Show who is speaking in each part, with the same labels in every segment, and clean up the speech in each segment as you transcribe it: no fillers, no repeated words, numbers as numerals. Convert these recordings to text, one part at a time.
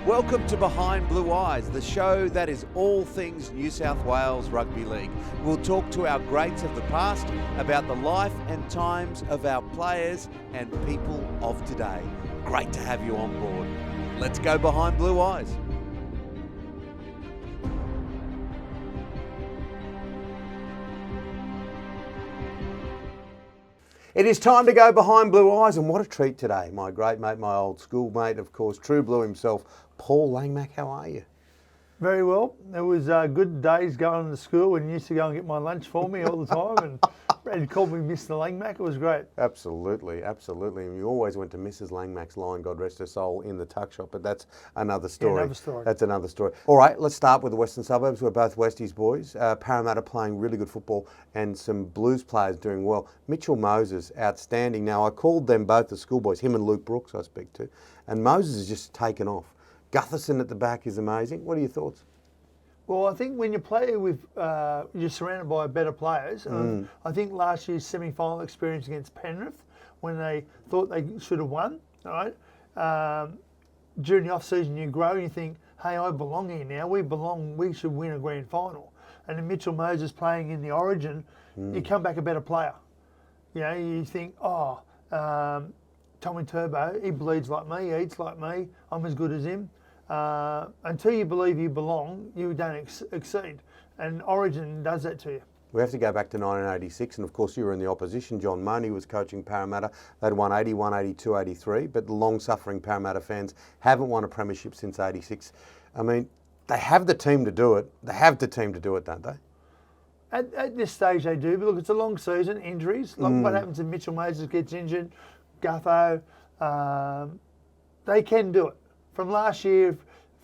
Speaker 1: Welcome to Behind Blue Eyes, the show that is all things New South Wales Rugby League. We'll talk to our greats of the past about the life and times of our players and people of today. Great to have you on board. Let's go Behind Blue Eyes. It is time to go behind blue eyes, and what a treat today. My great mate, my old schoolmate, of course, True Blue himself, Paul Langmack. How are you?
Speaker 2: Very well. It was good days going to school and used to go and get my lunch for me all the time and called me Mr. Langmack. It was great.
Speaker 1: Absolutely, absolutely. And you always went to Mrs. Langmack's line, God rest her soul, in the tuck shop, but that's another story.
Speaker 2: Yeah, another story.
Speaker 1: That's another story. All right, let's start with the Western Suburbs. We're both Westies boys. Parramatta playing really good football and some Blues players doing well. Mitchell Moses, outstanding. Now, I called them both the schoolboys, him and Luke Brooks I speak to, and Moses has just taken off. Gutherson at the back is amazing. What are your thoughts?
Speaker 2: Well, I think when you play with, you're surrounded by better players. I think last year's semi-final experience against Penrith, when they thought they should have won, all right? During the off-season, you grow and you think, hey, I belong here now. We belong. We should win a grand final. And then Mitchell Moses playing in the Origin, you come back a better player. You know, you think, Tommy Turbo, he bleeds like me, he eats like me, I'm as good as him. Until you believe you belong, you don't exceed. And Origin does that to you.
Speaker 1: We have to go back to 1986, and of course you were in the opposition. John Money was coaching Parramatta. They'd won 81, 82, 83, but the long-suffering Parramatta fans haven't won a premiership since 86. I mean, they have the team to do it. They have the team to do it, don't they?
Speaker 2: At this stage they do, but look, it's a long season, injuries. Like what happens if Mitchell Moses gets injured, Gutho, they can do it. From last year,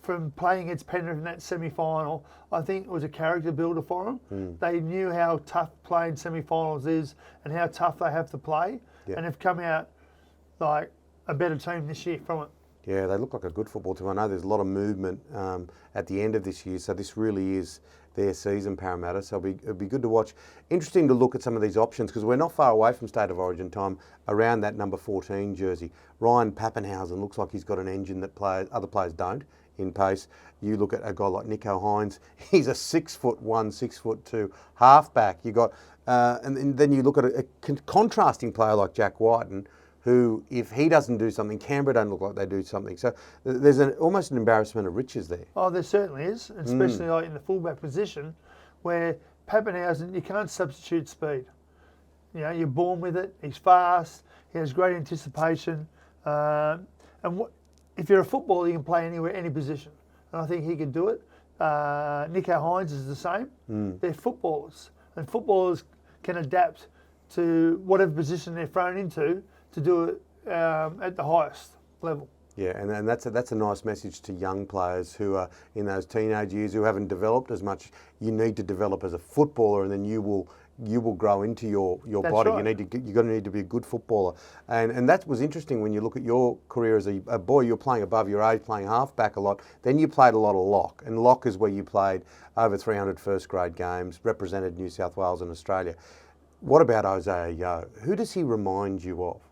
Speaker 2: from playing against Penrith in that semi-final, I think it was a character builder for them. They knew how tough playing semi-finals is and how tough they have to play, and have come out like a better team this year from it.
Speaker 1: Yeah, they look like a good football team. I know there's a lot of movement at the end of this year, so this really is their season, Parramatta, so it'll be good to watch. Interesting to look at some of these options, because we're not far away from State of Origin time around that number 14 jersey. Ryan Pappenhausen looks like he's got an engine that other players don't in pace. You look at a guy like Nico Hines, he's a 6'1", 6'2" halfback. You got, and then you look at a contrasting player like Jack Whiten, who, if he doesn't do something, Canberra don't look like they do something. So there's almost an embarrassment of riches there.
Speaker 2: Oh, there certainly is, especially like in the fullback position, where Pappenhausen, you can't substitute speed. You know, you're born with it. He's fast. He has great anticipation. If you're a footballer, you can play anywhere, any position. And I think he could do it. Nico Hines is the same. They're footballers, and footballers can adapt to whatever position they're thrown into to do it at the highest level. Yeah,
Speaker 1: and that's a nice message to young players who are in those teenage years who haven't developed as much. You need to develop as a footballer, and then you will grow into your body.
Speaker 2: Right.
Speaker 1: You're going to need to be a good footballer, and that was interesting when you look at your career as a boy. You're playing above your age, playing halfback a lot. Then you played a lot of lock, and lock is where you played over 300 first grade games, represented New South Wales and Australia. What about Isaiah Yeo? Who does he remind you of,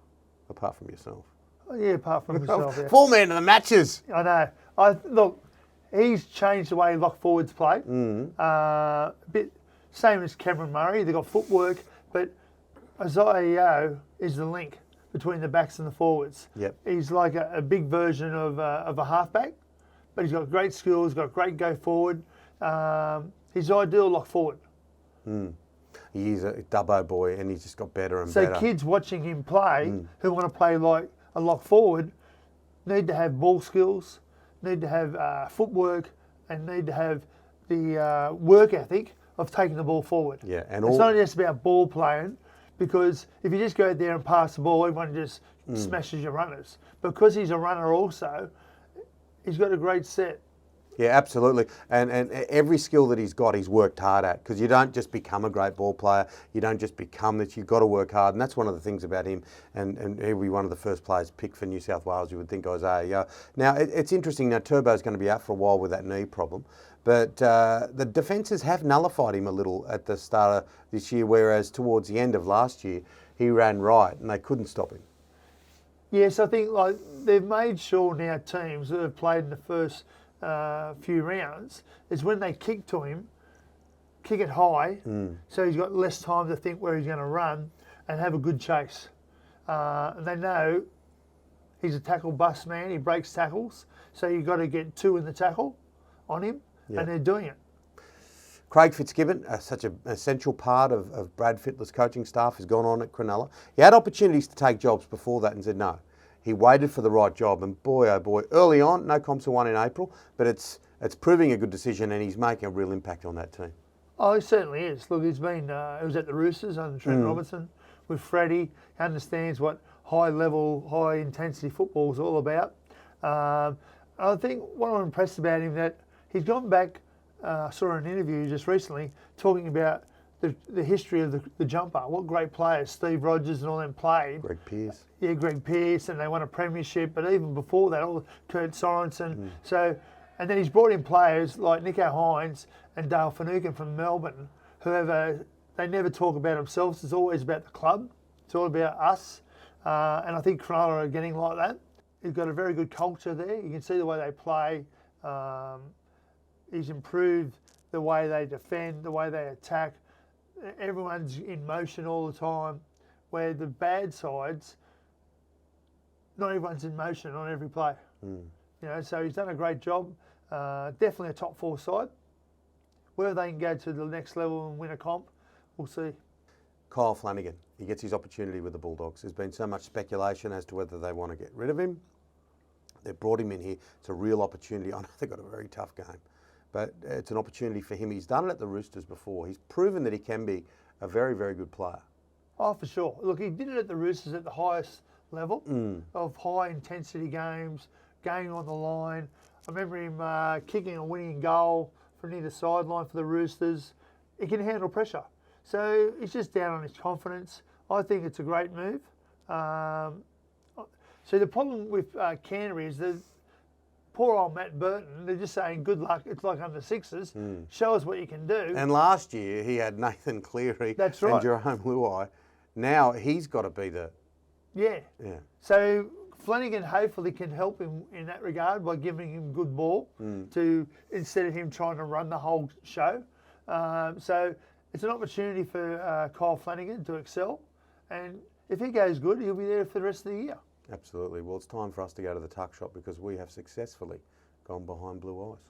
Speaker 1: apart from yourself?
Speaker 2: Oh, yeah, apart from myself. Yeah.
Speaker 1: Full man of the matches.
Speaker 2: I know. Look, he's changed the way lock forwards play. A bit same as Cameron Murray. They've got footwork, but Isaiah Yeo is the link between the backs and the forwards.
Speaker 1: Yep.
Speaker 2: He's like a big version of a halfback, but he's got great skills, got great go forward. He's ideal lock forward.
Speaker 1: He's a Dubbo boy, and he's just got better and better.
Speaker 2: So kids watching him play who want to play like a lock forward need to have ball skills, need to have footwork, and need to have the work ethic of taking the ball forward.
Speaker 1: Yeah, and
Speaker 2: it's not just about ball playing, because if you just go out there and pass the ball, everyone just smashes your runners. Because he's a runner also, he's got a great set.
Speaker 1: Yeah, absolutely. And every skill that he's got, he's worked hard at, because you don't just become a great ball player. You don't just become that. You've got to work hard. And that's one of the things about him. And he'll be one of the first players picked for New South Wales, you would think, Isaiah Yeo. Now, it's interesting. Now, Turbo's going to be out for a while with that knee problem. But the defences have nullified him a little at the start of this year, whereas towards the end of last year, he ran right and they couldn't stop him.
Speaker 2: Yes, I think like they've made sure now teams that have played in the first few rounds is when they kick to him, kick it high, so he's got less time to think where he's going to run and have a good chase. And they know he's a tackle bust man. He breaks tackles, so you've got to get 2 in the tackle on him, and they're doing it.
Speaker 1: Craig Fitzgibbon, such an essential part of Brad Fittler's coaching staff, has gone on at Cronulla. He had opportunities to take jobs before that and said no. He waited for the right job, and boy, oh boy, early on, no comps were won in April, but it's proving a good decision, and he's making a real impact on that team.
Speaker 2: Oh, he certainly is. Look, he's been, he was at the Roosters under Trent Robertson with Freddie. He understands what high-level, high-intensity football is all about. I think what I'm impressed about him that he's gone back. I saw an interview just recently talking about the history of the jumper. What great players Steve Rogers and all them played.
Speaker 1: Greg Pearce.
Speaker 2: Yeah, Greg Pearce, and they won a premiership. But even before that, all Kurt Sorensen. So, and then he's brought in players like Nico Hines and Dale Finucane from Melbourne, they never talk about themselves. It's always about the club. It's all about us. And I think Cronulla are getting like that. He's got a very good culture there. You can see the way they play. He's improved the way they defend, the way they attack. Everyone's in motion all the time, where the bad sides, not everyone's in motion on every play. You know, so he's done a great job. Definitely a top 4 side. Whether they can go to the next level and win a comp, we'll see.
Speaker 1: Kyle Flanagan, he gets his opportunity with the Bulldogs. There's been so much speculation as to whether they want to get rid of him. They've brought him in here. It's a real opportunity. I know they've got a very tough game, but it's an opportunity for him. He's done it at the Roosters before. He's proven that he can be a very, very good player.
Speaker 2: Oh, for sure. Look, he did it at the Roosters at the highest level of high-intensity games, game on the line. I remember him kicking a winning goal from near the sideline for the Roosters. He can handle pressure. So he's just down on his confidence. I think it's a great move. So the problem with Canterbury is that poor old Matt Burton, they're just saying, good luck, it's like under sixes, show us what you can do.
Speaker 1: And last year he had Nathan Cleary
Speaker 2: That's right.
Speaker 1: and Jerome Luai. Now he's got to be the...
Speaker 2: Yeah.
Speaker 1: Yeah.
Speaker 2: So Flanagan hopefully can help him in that regard by giving him good ball to instead of him trying to run the whole show. So it's an opportunity for Kyle Flanagan to excel. And if he goes good, he'll be there for the rest of the year.
Speaker 1: Absolutely. Well, it's time for us to go to the tuck shop because we have successfully gone behind blue eyes.